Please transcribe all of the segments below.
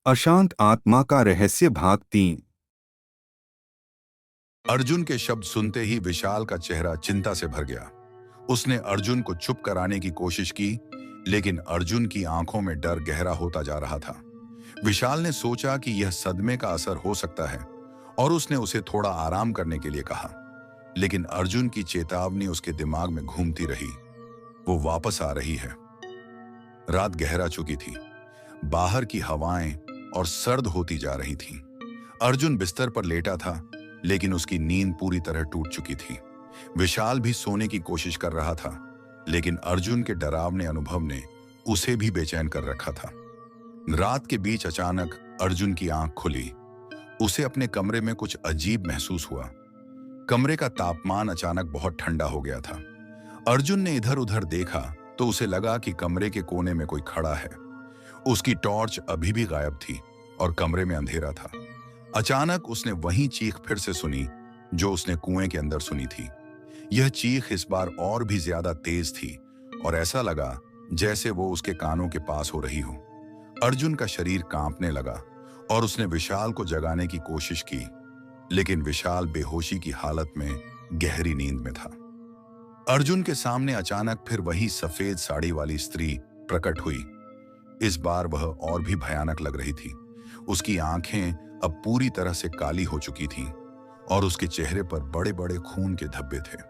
अशांत आत्मा का रहस्य भाग 3। अर्जुन के शब्द सुनते ही विशाल का चेहरा चिंता से भर गया। उसने अर्जुन को चुप कराने की कोशिश की, लेकिन अर्जुन की आंखों में डर गहरा होता जा रहा था। विशाल ने सोचा कि यह सदमे का असर हो सकता है और उसने उसे थोड़ा आराम करने के लिए कहा। लेकिन अर्जुन की चेतावनी उसके दिमाग में घूमती रही। वो वापस आ रही है। रात गहरा चुकी थी। बाहर की हवाएं और सर्द होती जा रही थीं। अर्जुन बिस्तर पर लेटा था, लेकिन उसकी नींद पूरी तरह टूट चुकी थी। विशाल भी सोने की कोशिश कर रहा था, लेकिन अर्जुन के डरावने अनुभव ने उसे भी बेचैन कर रखा था। रात के बीच अचानक अर्जुन की आंख खुली। उसे अपने कमरे में कुछ अजीब महसूस हुआ। कमरे का तापमान अचानक बहुत ठंडा हो गया था। अर्जुन ने इधर उधर देखा तो उसे लगा कि कमरे के कोने में कोई खड़ा है। उसकी टॉर्च अभी भी गायब थी और कमरे में अंधेरा था। अचानक उसने वही चीख फिर से सुनी जो उसने कुएं के अंदर सुनी थी। यह चीख इस बार और भी ज्यादा तेज थी और ऐसा लगा जैसे वो उसके कानों के पास हो रही हो। अर्जुन का शरीर कांपने लगा और उसने विशाल को जगाने की कोशिश की, लेकिन विशाल बेहोशी की हालत में गहरी नींद में था। अर्जुन के सामने अचानक फिर वही सफेद साड़ी वाली स्त्री प्रकट हुई। इस बार वह और भी भयानक लग रही थी। उसकी आंखें अब पूरी तरह से काली हो चुकी थीं और उसके चेहरे पर बड़े बड़े खून के धब्बे थे।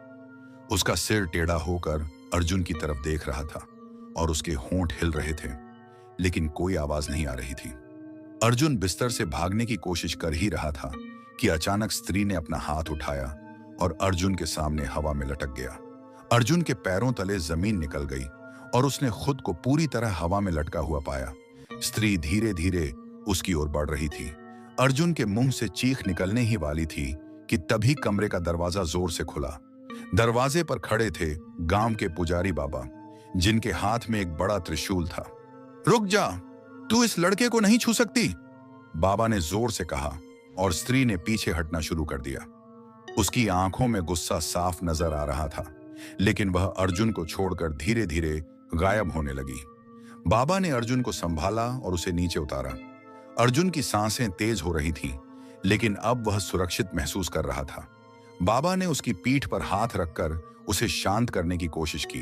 उसका सिर टेढ़ा होकर अर्जुन की तरफ देख रहा था और उसके होंठ हिल रहे थे, लेकिन कोई आवाज नहीं आ रही थी। अर्जुन बिस्तर से भागने की कोशिश कर ही रहा था कि अचानक स्त्री ने अपना हाथ उठाया और अर्जुन के सामने हवा में लटक गया। अर्जुन के पैरों तले जमीन निकल गई और उसने खुद को पूरी तरह हवा में लटका हुआ पाया। स्त्री धीरे धीरे उसकी ओर बढ़ रही थी। अर्जुन के मुंह से चीख निकलने ही वाली थी कि तभी कमरे का दरवाजा जोर से खुला। दरवाजे पर खड़े थे गांव के पुजारी बाबा, जिनके हाथ में एक बड़ा त्रिशूल था। रुक जा, तू इस लड़के को नहीं छू सकती, बाबा ने जोर से कहा और स्त्री ने पीछे हटना शुरू कर दिया। उसकी आंखों में गुस्सा साफ नजर आ रहा था, लेकिन वह अर्जुन को छोड़कर धीरे धीरे गायब होने लगी। बाबा ने अर्जुन को संभाला और उसे नीचे उतारा। अर्जुन की सांसें तेज हो रही थीं, लेकिन अब वह सुरक्षित महसूस कर रहा था। बाबा ने उसकी पीठ पर हाथ रखकर उसे शांत करने की कोशिश की।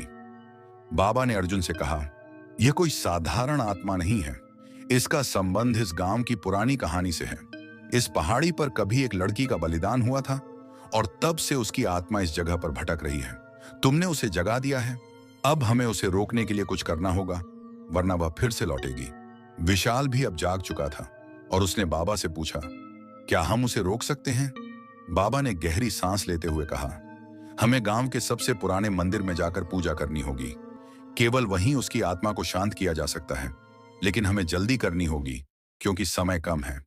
बाबा ने अर्जुन से कहा, यह कोई साधारण आत्मा नहीं है। इसका संबंध इस गांव की पुरानी कहानी से है। इस पहाड़ी पर कभी एक लड़की का बलिदान हुआ था और तब से उसकी आत्मा इस जगह पर भटक रही है। तुमने उसे जगा दिया है। अब हमें उसे रोकने के लिए कुछ करना होगा, वरना वह फिर से लौटेगी। विशाल भी अब जाग चुका था और उसने बाबा से पूछा, क्या हम उसे रोक सकते हैं? बाबा ने गहरी सांस लेते हुए कहा, हमें गांव के सबसे पुराने मंदिर में जाकर पूजा करनी होगी। केवल वहीं उसकी आत्मा को शांत किया जा सकता है, लेकिन हमें जल्दी करनी होगी क्योंकि समय कम है।